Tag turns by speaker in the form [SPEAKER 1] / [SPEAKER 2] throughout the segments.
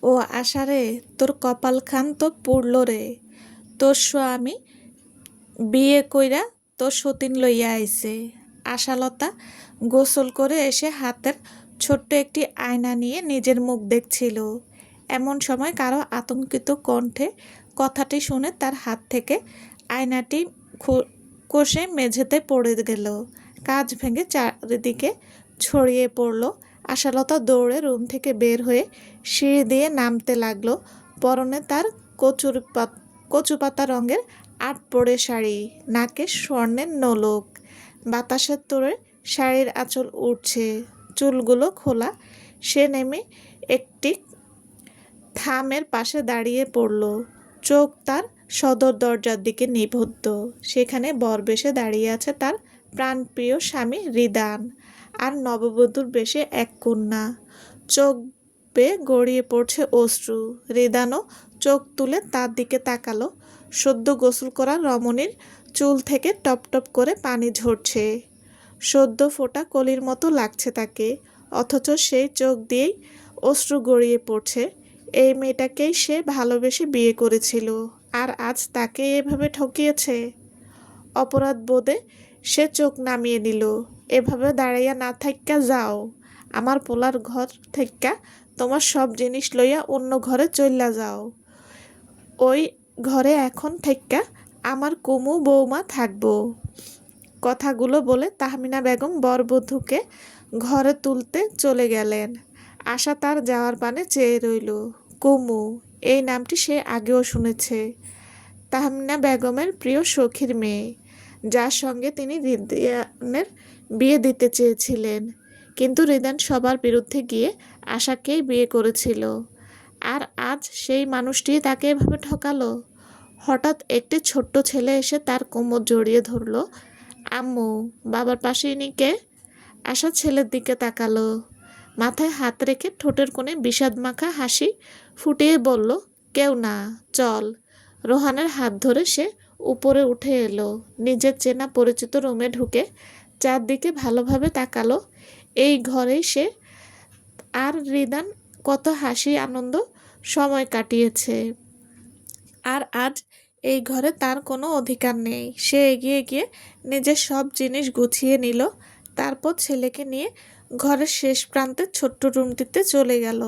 [SPEAKER 1] ও আশারে, তোর কপালখান তো পুড়ল রে। তোর স্বামী বিয়ে কইরা তোর সতীন লইয়া আইছে। আশালতা গোসল করে এসে হাতের ছোট্ট একটি আয়না নিয়ে নিজের মুখ দেখছিল। এমন সময় কারো আতঙ্কিত কণ্ঠে কথাটি শুনে তার হাত থেকে আয়নাটি কষে মেঝেতে পড়ে গেল। কাঁচ ভেঙে চারিদিকে ছড়িয়ে পড়ল। আশালতা দৌড়ে রুম থেকে বের হয়ে সিঁড়ি দিয়ে নামতে লাগলো। পরনে তার কচুপাতা রঙের আট পরে শাড়ি, নাকে স্বর্ণের নোলক। বাতাসের তোড়ে শাড়ির আঁচল উঠছে, চুলগুলো খোলা। সে নেমে একটি থামের পাশে দাঁড়িয়ে পড়ল। চোখ তার সদর দরজার দিকে নিবদ্ধ। সেখানে বরবেশে দাঁড়িয়ে আছে তার প্রাণপ্রিয় স্বামী রিদান, আর নববধূর বেশে এক কন্যা। চোখ বেয়ে গড়িয়ে পড়ছে অশ্রু। রিদানও চোখ তুলে তার দিকে তাকালো। সদ্য গোসল করা রমণীর চুল থেকে টপ টপ করে পানি ঝরছে। সদ্য ফোটা কলির মতো লাগছে তাকে, অথচ সেই চোখ দিয়েই অশ্রু গড়িয়ে পড়ছে। এই মেয়েটাকেই সে ভালোবেসে বিয়ে করেছিল, আর আজ তাকে এভাবে ঠকিয়েছে। অপরাধ বোধে সে চোখ নামিয়ে নিল। এভাবে দাঁড়াইয়া না থাইক্কা যাও, আমার পোলার ঘর থাইক্কা তোমার সব জিনিস লইয়া অন্য ঘরে চইল্লা যাও। ওই ঘরে এখন থাইক্কা আমার কুমু বৌমা থাকবো। কথাগুলো বলে তাহমিনা বেগম বরবধূকে ঘরে তুলতে চলে গেলেন। আশা তার যাওয়ার পানে চেয়ে রইল। কুমু, এই নামটি সে আগেও শুনেছে। তাহমিনা বেগমের প্রিয় সখীর মেয়ে, যার সঙ্গে তিনি রিদানের বিয়ে দিতে চেয়েছিলেন। কিন্তু রিদান সবার বিরুদ্ধে গিয়ে আশাকেই বিয়ে করেছিল। আর আজ সেই মানুষটি তাকে এভাবে ঠকালো। হঠাৎ একটি ছোট্ট ছেলে এসে তার কোমর জড়িয়ে ধরল। আম্মু, বাবার পাশে ইনি কে? আশা ছেলের দিকে তাকালো। মাথায় হাত রেখে ঠোঁটের কোণে বিষাদ মাখা হাসি ফুটিয়ে বলল, কেউ না, চল। রোহানের হাত ধরে সে উপরে উঠে এলো। নিজের চেনা পরিচিত রুমে ঢুকে চারদিকে ভালোভাবে তাকালো। এই ঘরেই সে আর রিদান কত হাসি আনন্দ সময় কাটিয়েছে। আর আজ এই ঘরে তার কোনো অধিকার নেই। সে এগিয়ে গিয়ে নিজের সব জিনিস গুছিয়ে নিল। তারপর ছেলেকে নিয়ে ঘরের শেষ প্রান্তের ছোট্ট রুমটিতে চলে গেল।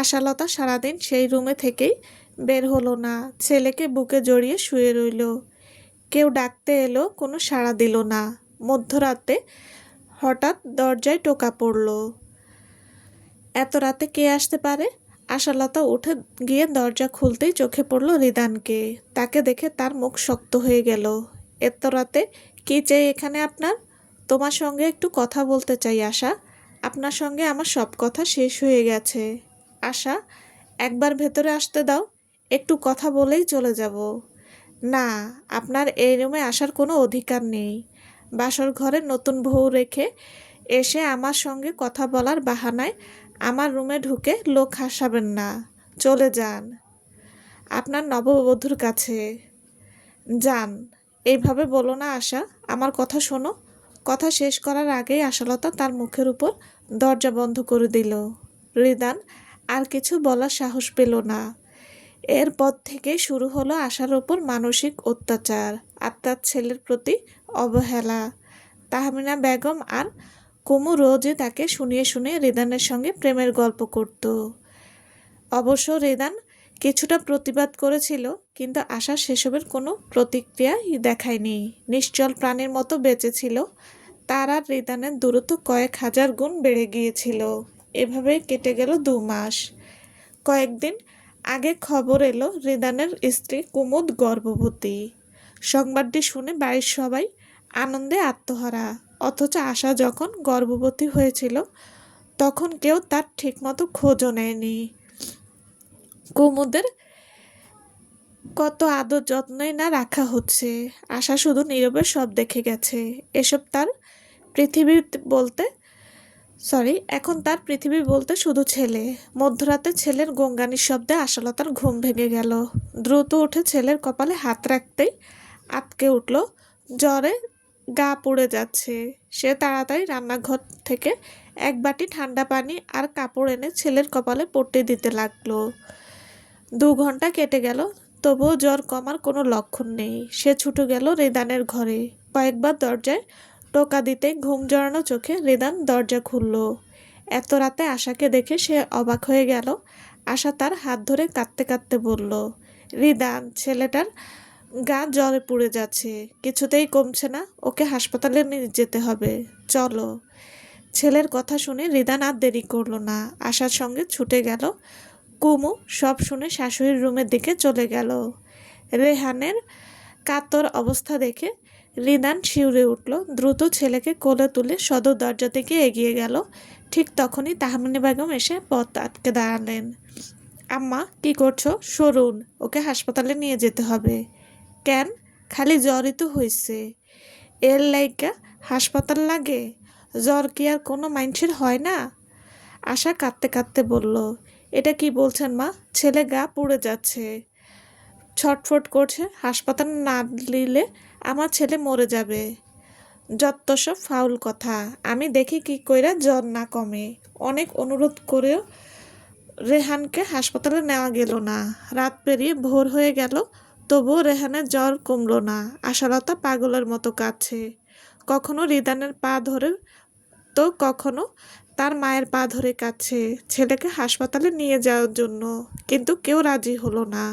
[SPEAKER 1] আশালতা সারাদিন সেই রুমে থেকেই বের হলো না। ছেলেকে বুকে জড়িয়ে শুয়ে রইল। কেউ ডাকতে এলো, কোনো সাড়া দিল না। মধ্যরাতে হঠাৎ দরজায় টোকা পড়ল। এত রাতে কে আসতে পারে? আশালতা উঠে গিয়ে দরজা খুলতেই চোখে পড়ল রিদানকে। তাকে দেখে তার মুখ শক্ত হয়ে গেল। এত রাতে কী চাই এখানে আপনার? তোমার সঙ্গে একটু কথা বলতে চাই আশা। আপনার সঙ্গে আমার সব কথা শেষ হয়ে গেছে। আশা, একবার ভেতরে আসতে দাও, একটু কথা বলেই চলে যাব। না, আপনার এই রুমে আসার কোনো অধিকার নেই। বাসর ঘরে নতুন বউ রেখে এসে আমার সঙ্গে কথা বলার বাহানায় আমার রুমে ঢুকে লোক হাসাবেন না। চলে যান আপনার নববধূর কাছে, যান। এইভাবে বলো না আশা, আমার কথা শোনো। কথা শেষ করার আগেই আশালতা তার মুখের উপর দরজা বন্ধ করে দিল। রিদান আর কিছু বলার সাহস পেল না। এরপর থেকেই শুরু হলো আশার ওপর মানসিক অত্যাচার আর তার ছেলের প্রতি অবহেলা। তাহমিনা বেগম আর কুমু রোজই তাকে শুনিয়ে শুনিয়ে রিদানের সঙ্গে প্রেমের গল্প করত। অবশ্য রিদান কিছুটা প্রতিবাদ করেছিল, কিন্তু আশা সেসবের কোনো প্রতিক্রিয়া দেখায়নি। নিশ্চল প্রাণীর মতো বেঁচেছিল। তার আর রিদানের দূরত্ব কয়েক হাজার গুণ বেড়ে গিয়েছিল। এভাবেই কেটে গেল 2 মাস। কয়েকদিন আগে খবর এলো রিদানের স্ত্রী কুমুদ গর্ভবতী। সংবাদটি শুনে বাড়ির সবাই আনন্দে আত্মহারা। অথচ আশা যখন গর্ভবতী হয়েছিল তখন কেউ তার ঠিকমতো খোঁজও নেয়নি। কুমুদের কত আদর যত্নই না রাখা হচ্ছে। আশা শুধু নীরবে সব দেখে গেছে। এসব তার পৃথিবী বলতে এখন তার পৃথিবী বলতে শুধু ছেলে। মধ্যরাতে ছেলের গঙ্গানির শব্দে আশালতার ঘুম ভেঙে গেল। দ্রুত উঠে ছেলের কপালে হাত রাখতেই আটকে উঠল। জ্বরে গা পুড়ে যাচ্ছে। সে তাড়াতাড়ি রান্নাঘর থেকে এক বাটি ঠান্ডা পানি আর কাপড় এনে ছেলের কপালে পট্টি দিতে লাগলো। 2 ঘন্টা কেটে গেল, তবুও জ্বর কমার কোনো লক্ষণ নেই। সে ছুটে গেল রিদানের ঘরে। কয়েকবার দরজায় টোকা দিতে ঘুম জড়ানো চোখে রিদান দরজা খুলল। এত রাতে আশাকে দেখে সে অবাক হয়ে গেল। আশা তার হাত ধরে কাঁদতে কাঁদতে বলল, রিদান, ছেলেটার গা জ্বরে পুড়ে যাচ্ছে, কিছুতেই কমছে না, ওকে হাসপাতালে নিয়ে যেতে হবে, চলো। ছেলের কথা শুনে রিদান আর দেরি করলো না, আশার সঙ্গে ছুটে গেল। কুমু সব শুনে শাশুড়ির রুমের দিকে চলে গেল। রেহানের কাতর অবস্থা দেখে রিদান শিউরে উঠল। দ্রুত ছেলেকে কোলে তুলে সদর দরজা থেকে এগিয়ে গেল। ঠিক তখনই তাহমিনা বেগম এসে পথ আটকে দাঁড়ালেন। আম্মা, কি করছো? সরুন, ওকে হাসপাতালে নিয়ে যেতে হবে। কেন? খালি জ্বরই তো হয়েছে, এর লাইগা হাসপাতাল লাগে? জ্বর কি আর কোনো মানুষের হয় না? আশা কাঁদতে কাঁদতে বলল, এটা কি বলছেন মা? ছেলে গা পুড়ে যাচ্ছে, ছটফট করছে, হাসপাতাল না নিলে আমার ছেলে মরে যাবে। যত সব ফাউল কথা। আমি দেখি কি কইরা জ্বর না কমে। অনেক অনুরোধ করেও রেহানকে হাসপাতালে নেওয়া গেল না। রাত পেরিয়ে ভোর হয়ে গেল, তবুও রেহানের জ্বর কমলো না। আশালতা পাগলের মতো কাঁদছে। কখনো রিদানের পা ধরে তো কখনো তার মায়ের পা ধরে কাঁদছে ছেলেকে হাসপাতালে নিয়ে যাওয়ার জন্য, কিন্তু কেউ রাজি হলো না।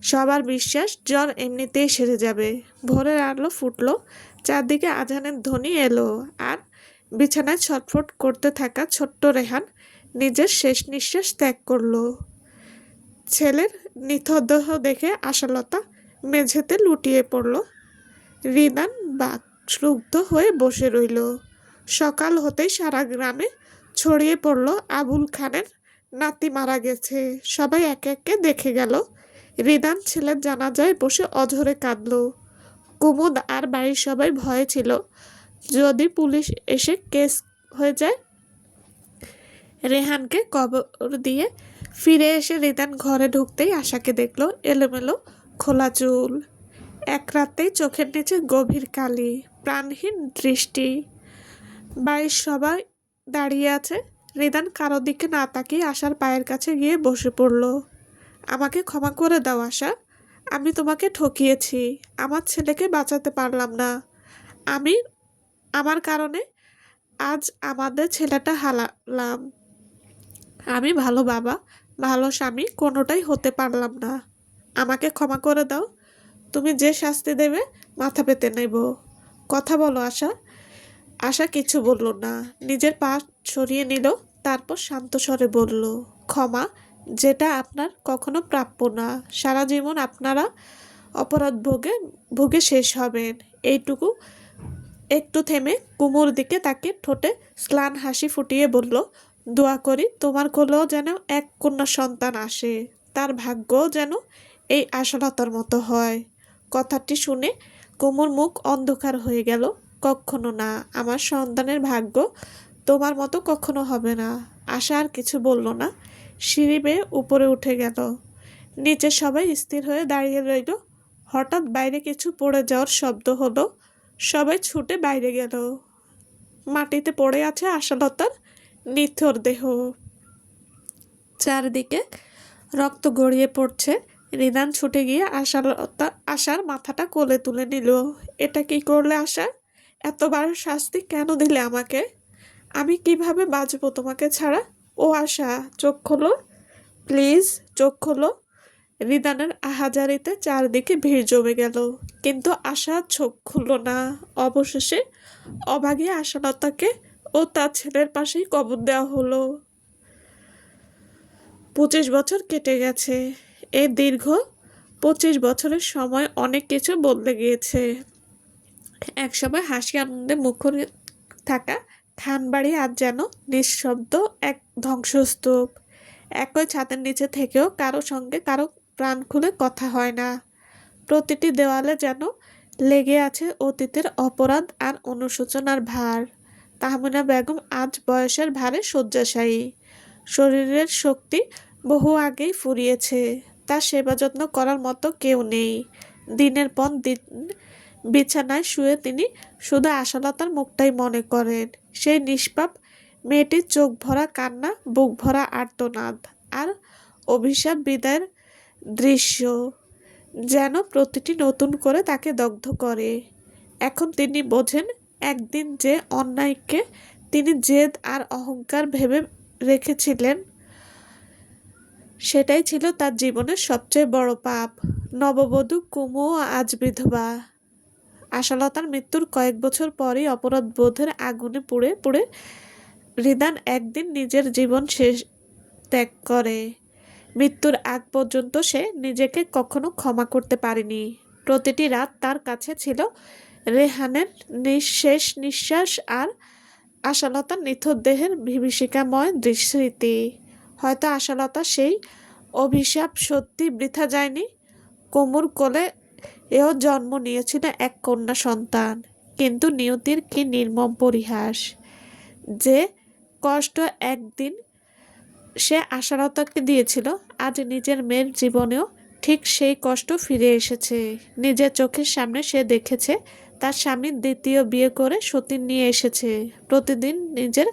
[SPEAKER 1] সবার বিশ্বাস জ্বর এমনিতেই সেরে যাবে। ভোরের আলো ফুটলো, চারদিকে আজানের ধ্বনি এলো, আর বিছানায় ছটফট করতে থাকা ছোট্ট রেহান নিজের শেষ নিঃশ্বাস ত্যাগ করলো। ছেলের নিথদেহ দেখে আশালতা মেঝেতে লুটিয়ে পড়ল। রিদান বাকরুদ্ধ হয়ে বসে রইল। সকাল হতেই সারা গ্রামে ছড়িয়ে পড়ল আবুল খানের নাতি মারা গেছে। সবাই একে একে দেখে গেল। রিদান ছেলের জানাজায় বসে অঝরে কাঁদল। কুমুদ আর বাড়ির সবাই ভয়ে ছিল, যদি পুলিশ এসে কেস হয়ে যায়। রেহানকে কবর দিয়ে ফিরে এসে রিদান ঘরে ঢুকতেই আশাকে দেখলো এলোমেলো খোলা চুল, এক রাতেই চোখের নিচে গভীর কালি, প্রাণহীন দৃষ্টি। বাড়ির সবাই দাঁড়িয়ে আছে। রিদান কারো দিকে না তাকিয়ে আশার পায়ের কাছে গিয়ে বসে পড়ল। আমাকে ক্ষমা করে দাও আশা, আমি তোমাকে ঠকিয়েছি, আমার ছেলেকে বাঁচাতে পারলাম না। আমি আমার কারণে আজ আমাদের ছেলেটা হারালাম। আমি ভালো বাবা, ভালো স্বামী কোনোটাই হতে পারলাম না। আমাকে ক্ষমা করে দাও। তুমি যে শাস্তি দেবে মাথা পেতে নেব। কথা বলো আশা। আশা কিছু বলল না, নিজের পা সরিয়ে নিল। তারপর শান্ত স্বরে বলল, ক্ষমা, যেটা আপনার কখনো প্রাপ্য না। সারা জীবন আপনারা অপরাধ ভোগে ভোগে শেষ হবেন, এইটুকু। একটু থেমে কুমুর দিকে তাকে ঠোঁটে স্লান হাসি ফুটিয়ে বলল, দোয়া করি তোমার কোলেও যেন এক কন্যা সন্তান আসে, তার ভাগ্যও যেন এই আশালতার মতো হয়। কথাটি শুনে কুমুর মুখ অন্ধকার হয়ে গেল। কখনো না, আমার সন্তানের ভাগ্য তোমার মতো কখনো হবে না। আশা আর কিছু বলল না, সিঁড়ি বেয়ে উপরে উঠে গেল। নিচে সবাই স্থির হয়ে দাঁড়িয়ে রইল। হঠাৎ বাইরে কিছু পড়ে যাওয়ার শব্দ হলো। সবাই ছুটে বাইরে গেল। মাটিতে পড়ে আছে আশালতার নিথর দেহ, চারদিকে রক্ত গড়িয়ে পড়ছে। রিদান ছুটে গিয়ে আশার মাথাটা কোলে তুলে নিল। এটা কি করলে আশা? এতবার শাস্তি কেন দিলে আমাকে? আমি কিভাবে বাঁচবো তোমাকে ছাড়া? ও আশা, চোখ খোলো প্লিজ, চোখ খোলো। রিদানের আহাজারিতে চারদিকে ভিড় জমে গেল, কিন্তু আশা চোখ খুলল না। অবশেষে অভাগী আশালতাকে ও তার ছেলের পাশেই কবর দেওয়া হলো। 25 বছর কেটে গেছে। এই দীর্ঘ 25 বছরের সময় অনেক কিছু বদলে গিয়েছে। একসময় হাসি আনন্দে মুখর থাকা খানবাড়ি আজ যেন নিঃশব্দ এক ধ্বংসস্তূপ। একই ছাদের নিচে থেকেও কারো সঙ্গে কারো প্রাণ খুলে কথা হয় না। প্রতিটি দেওয়ালে যেন লেগে আছে অতীতের অপরাধ আর অনুশোচনার ভার। তাহমিনা বেগম আজ বয়সের ভারে শয্যাশায়ী। শরীরের শক্তি বহু আগেই ফুরিয়েছে। তার সেবা যত্ন করার মতো কেউ নেই। দিনের পর দিন বিছানায় শুয়ে তিনি শুধু আশালতার মুখটাই মনে করেন। সেই নিষ্পাপ মেয়েটির চোখ ভরা কান্না, বুক ভরা আর্তনাদ আর অভিশাপ বিদায়ের দৃশ্য যেন প্রতিটি নতুন করে তাকে দগ্ধ করে। এখন তিনি বোঝেন, একদিন যে অন্যায়কে তিনি জেদ আর অহংকার ভেবে রেখেছিলেন, সেটাই ছিল তার জীবনের সবচেয়ে বড় পাপ। নববধূ কুমু আজ বিধবা। আশালতার মৃত্যুর কয়েক বছর পরই অপরাধ বোধের আগুনে পুড়ে পুড়ে রিদান একদিন নিজের জীবন শেষ ত্যাগ করে। মৃত্যুর আগ পর্যন্ত সে নিজেকে কখনো ক্ষমা করতে পারেনি। প্রতিটি রাত তার কাছে ছিল রেহানের শেষ নিঃশ্বাস আর আশালতার নিথর দেহের বিভীষিকাময় স্মৃতি। হয়তো আশালতা সেই অভিশাপ সত্যি বৃথা যায়নি। কুমুর কোলে এও জন্ম নিয়েছিল এক কন্যা সন্তান। কিন্তু নিয়তির কি নির্মম পরিহাস! যে কষ্ট একদিন সে আশালতাকে দিয়েছিল, আজ নিজের মেয়ের জীবনেও ঠিক সেই কষ্ট ফিরে এসেছে। নিজের চোখের সামনে সে দেখেছে তার স্বামী দ্বিতীয় বিয়ে করে সতীন নিয়ে এসেছে। প্রতিদিন নিজের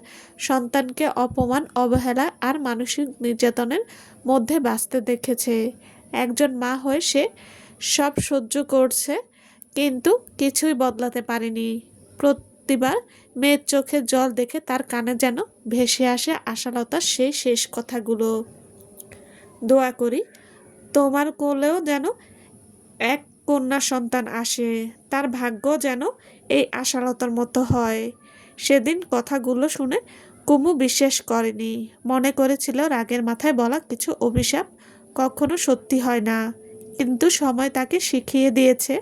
[SPEAKER 1] সন্তানকে অপমান, অবহেলা আর মানসিক নির্যাতনের মধ্যে বাঁচতে দেখেছে। একজন মা হয়ে সে সব সহ্য করছে, কিন্তু কিছুই বদলাতে পারেনি। প্রতিবার মেয়ের চোখে জল দেখে তার কানে যেন ভেসে আসে আশালতার সেই শেষ কথাগুলো। দোয়া করি তোমার কোলেও যেন এক কন্যা সন্তান আসে, তার ভাগ্য যেন এই আশালতার মতো হয়। সেদিন কথাগুলো শুনে কুমু বিশ্বাস করেনি। মনে করেছিল রাগের মাথায় বলা কিছু অভিশাপ কখনো সত্যি হয় না। কিন্তু সময় তাকে শিখিয়ে দিয়েছে,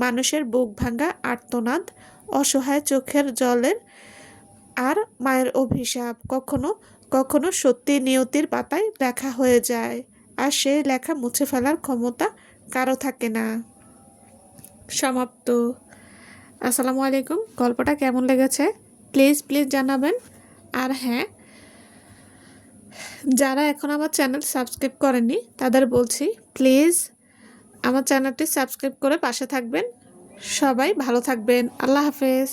[SPEAKER 1] মানুষের বুক ভাঙা আর্তনাদ, অসহায় চোখের জলের আর মায়ের অভিশাপ কখনো কখনো সত্যি নিয়তির পাতায় লেখা হয়ে যায়, আর সেই লেখা মুছে ফেলার ক্ষমতা কারো থাকে না। সমাপ্ত। আসসালামু আলাইকুম। গল্পটা কেমন লেগেছে প্লিজ জানাবেন। আর হ্যাঁ, যারা এখন আমার চ্যানেল সাবস্ক্রাইব করেননি তাদের বলছি, প্লিজ আমার চ্যানেলটি সাবস্ক্রাইব করে পাশে থাকবেন। সবাই ভালো থাকবেন। আল্লাহ হাফেজ।